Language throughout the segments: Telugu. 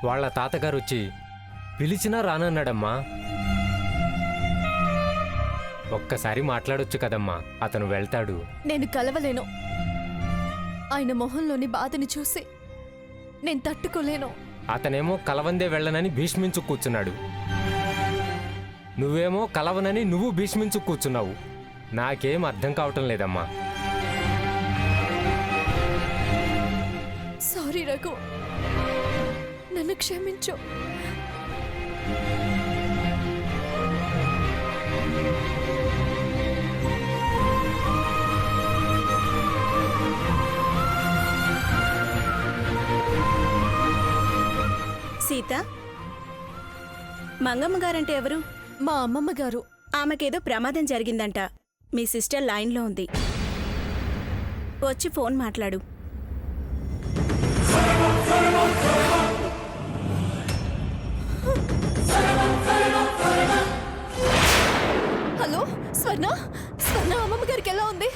వాళ్ళ తాతగారు వచ్చి పిలిచినా రానన్నాడమ్మా. ఒక్కసారి మాట్లాడొచ్చు కదమ్మా, అతను వెళ్తాడు. నేను కలవలేను. ఆయన మొహంలోని బాధని చూసి నేను తట్టుకోలేను. అతనేమో కలవందే వెళ్ళనని భీష్మించు కూర్చున్నాడు, నువ్వేమో కలవనని నువ్వు భీష్మించు కూర్చున్నావు. నాకేం అర్థం కావటం లేదమ్మా. సారీ రఘు, నన్ను క్షమించు. సీత, మంగమ్మ గారంటే ఎవరు? మా అమ్మమ్మ గారు. ఆమెకేదో ప్రమాదం జరిగిందంట. మీ సిస్టర్ లైన్లో ఉంది, వచ్చి ఫోన్ మాట్లాడు. హలో స్వర్ణ, స్వర్ణ అమ్మమ్మ గారికి ఎలా ఉంది?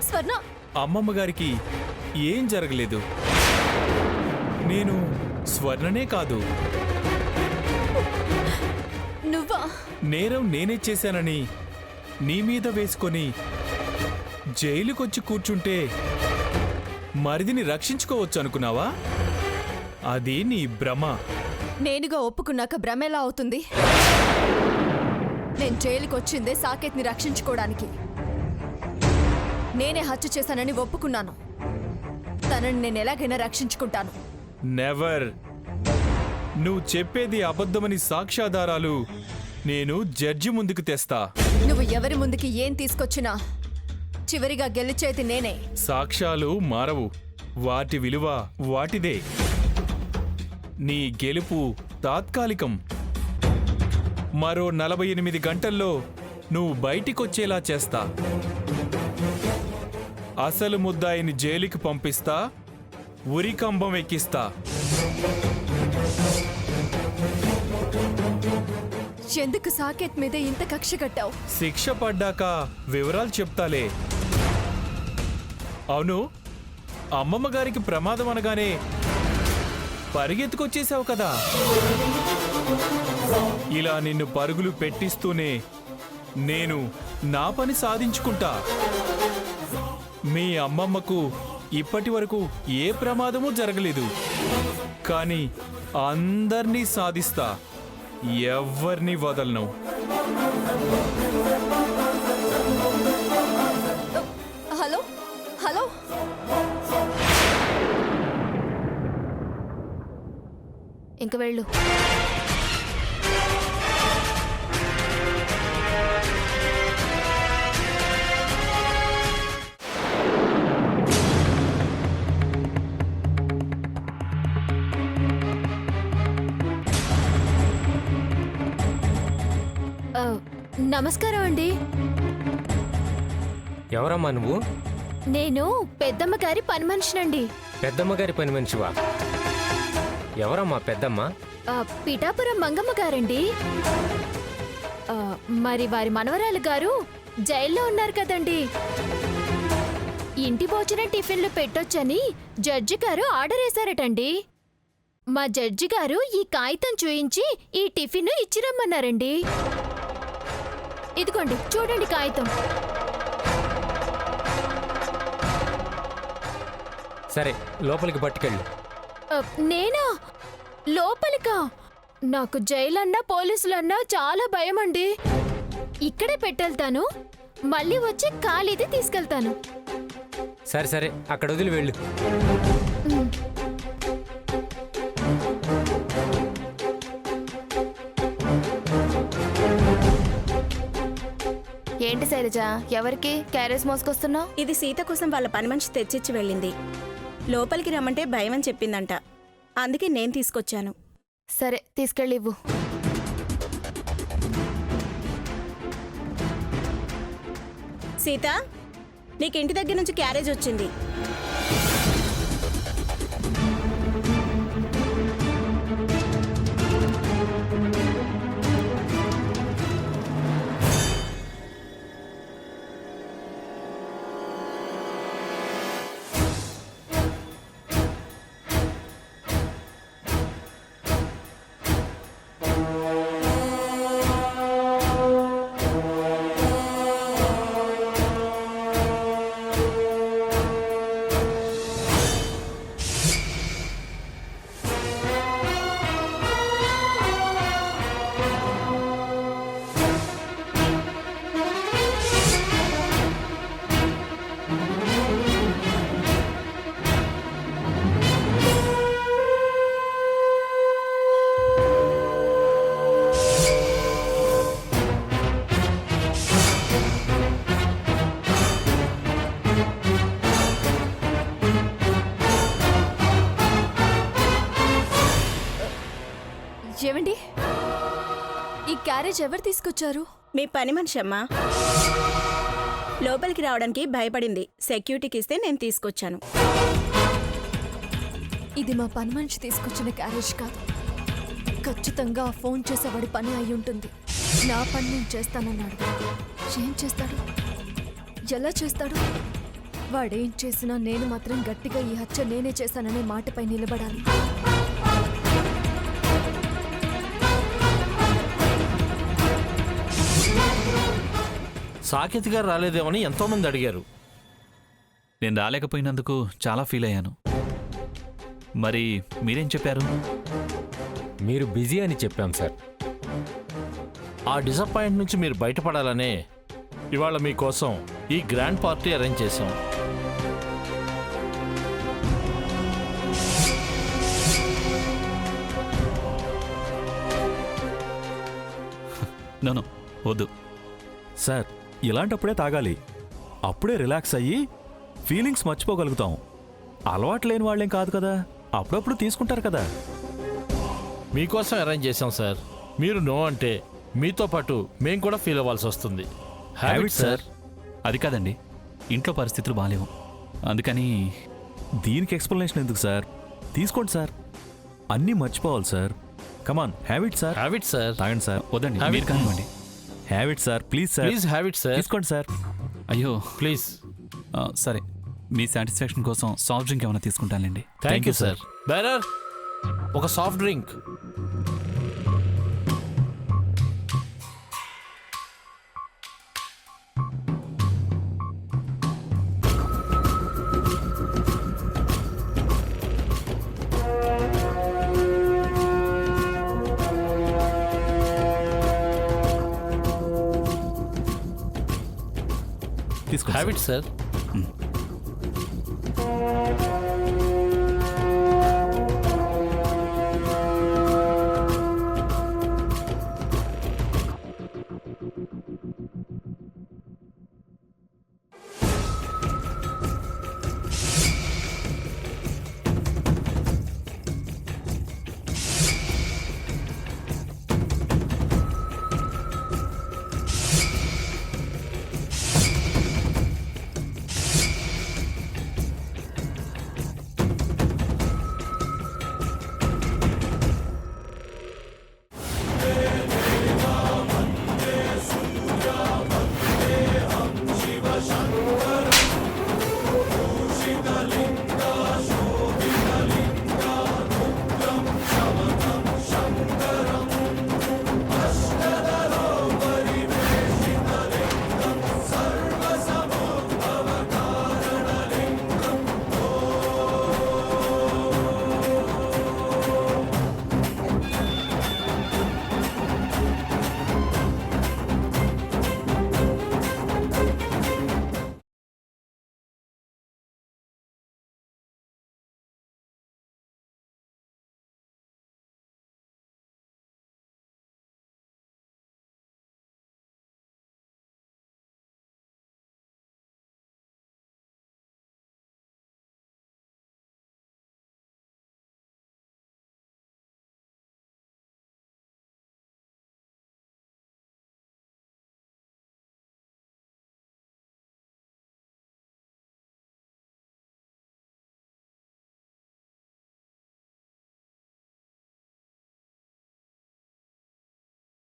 స్వర్ణ, అమ్మమ్మ గారికి ఏం జరగలేదు. నేను స్వర్ణనే కాదు, నువ్వా? నేరం నేనే చేశానని నీ మీద వేసుకొని జైలుకొచ్చి కూర్చుంటే మరిదిని రక్షించుకోవచ్చు అనుకున్నావా? అది నీ భ్రమ. నేనుగా ఒప్పుకున్నాక భ్రమ ఎలా అవుతుంది? నేను జైలుకి వచ్చిందే సాకేత్ని రక్షించుకోవడానికి. నేనే హత్య చేశానని ఒప్పుకున్నాను. తనని నేను ఎలాగైనా రక్షించుకుంటాను. నెవర్. నువ్వు చెప్పేది అబద్ధమని సాక్ష్యాధారాలు నేను జడ్జి ముందుకు తెస్తా. నువ్వు ఎవరి ముందుకి ఏం తీసుకొచ్చినా చివరిగా గెలిచేది నేనే. సాక్ష్యాలు మారవు, వాటి విలువ వాటిదే. నీ గెలుపు తాత్కాలికం. మరో 48 గంటల్లో నువ్వు బయటికొచ్చేలా చేస్తా. అసలు ముద్దాయిని జైలుకి పంపిస్తా, ఉరికంబం ఎక్కిస్తా. ఎందుకు సాకేత్ మీద ఇంత కక్ష కట్టావు? శిక్ష పడ్డాక వివరాలు చెప్తాలే. అవును, అమ్మమ్మ గారికి ప్రమాదం అనగానే పరిగెత్తుకొచ్చేసావు కదా. ఇలా నిన్ను పరుగులు పెట్టిస్తూనే నేను నా పని సాధించుకుంటా. మీ అమ్మమ్మకు ఇప్పటి వరకు ఏ ప్రమాదమూ జరగలేదు, కానీ అందర్నీ సాధిస్తా. ఎవ్వర్నీ వదలను. హలో హలో, ఇంక వెళ్ళు. నమస్కారం అండి. ఎవరమ్మా నువ్వు? నేను పెద్దమ్మ గారి పని మనిషినండి. పెద్దమ్మ గారి పని మనిషివా? ఎవరమ్మా పెద్దమ్మ? పిఠాపురం మంగమ్మ గారండి. మరి వారి మనవరాలు గారు జైల్లో ఉన్నారు కదండి. ఇంటి భోజనం టిఫిన్లు పెట్టొచ్చని జడ్జి గారు ఆర్డర్ వేశారటండి. మా జడ్జి గారు ఈ కాగితం చూయించి ఈ టిఫిన్ ఇచ్చిరమ్మన్నారండి. ఇదిగోండి చూడండి కాగితం. సరే, లోపలికి పట్టుకెళ్ళు. నేనా? లోపలికా? నాకు జైలన్నా పోలీసులన్నా చాలా భయం అండి. ఇక్కడే పెట్టెళ్తాను, మళ్ళీ వచ్చి ఖాళీది తీసుకెళ్తాను. సరే సరే, అక్కడ వదిలి వెళ్ళు. ఏంటి శైలజ, ఎవరికి క్యారేజ్ మోసుకొస్తున్నావు? ఇది సీత కోసం వాళ్ళ పని మనిషి తెచ్చిచ్చి వెళ్ళింది. లోపలికి రమ్మంటే భయం అని చెప్పిందంట, అందుకే నేను తీసుకొచ్చాను. సరే, తీసుకెళ్ళి ఇవ్వు. సీత, నీకు ఇంటి దగ్గర నుంచి క్యారేజ్ వచ్చింది. ఏమండి ఈ క్యారేజ్ ఎవరు తీసుకొచ్చారు? మీ పని మనిషి అమ్మా. లోపలికి రావడానికి భయపడింది. సెక్యూరిటీకి ఇస్తే నేను తీసుకొచ్చాను. ఇది మా పని మనిషి తీసుకొచ్చిన క్యారేజ్ కాదు. ఖచ్చితంగా ఆ ఫోన్ చేసేవాడి పని అయి ఉంటుంది. నా పని నేను చేస్తానన్నాడు. ఏం చేస్తాడు? ఎలా చేస్తాడు? వాడేం చేసినా నేను మాత్రం గట్టిగా ఈ హత్య నేనే చేశాననే మాటపై నిలబడాలి. సాకేత్ గారు రాలేదేమని ఎంతోమంది అడిగారు. నేను రాలేకపోయినందుకు చాలా ఫీల్ అయ్యాను. మరి మీరేం చెప్పారు? మీరు బిజీ అని చెప్పాం సార్. ఆ డిసప్పాయింట్ నుంచి మీరు బయటపడాలనే ఇవాళ మీకోసం ఈ గ్రాండ్ పార్టీ అరేంజ్ చేశాం. నో వద్దు. సార్, ఇలాంటప్పుడే తాగాలి. అప్పుడే రిలాక్స్ అయ్యి ఫీలింగ్స్ మర్చిపోగలుగుతాం. అలవాటు లేని వాళ్ళేం కాదు కదా, అప్పుడప్పుడు తీసుకుంటారు కదా. మీకోసం అరేంజ్ చేశాం సార్. మీరు నో అంటే మీతో పాటు మేం కూడా ఫీల్ అవ్వాల్సి వస్తుంది. Habit sir. అది కాదండి, ఇంట్లో పరిస్థితులు బాగాలేవు. అందుకని దీనికి ఎక్స్ప్లెనేషన్ ఎందుకు సార్? తీసుకోండి సార్, అన్నీ మర్చిపోవాలి సార్. కమాన్, హ్యాబిట్ సార్. Habit sir. తాగండి సార్. వద్దండి, Have మీరు it. కానివ్వండి. Habit sir, please sir. Please habit sir. తీసుకోండి సార్. అయ్యో ప్లీజ్. సరే, మీ సాటిస్ఫాక్షన్ కోసం సాఫ్ట్ డ్రింక్ ఏమైనా తీసుకుంటానండి. Thank you sir. బేరర్, ఒక సాఫ్ట్ డ్రింక్. తీసుకోండి హ్యాబిట్ సార్.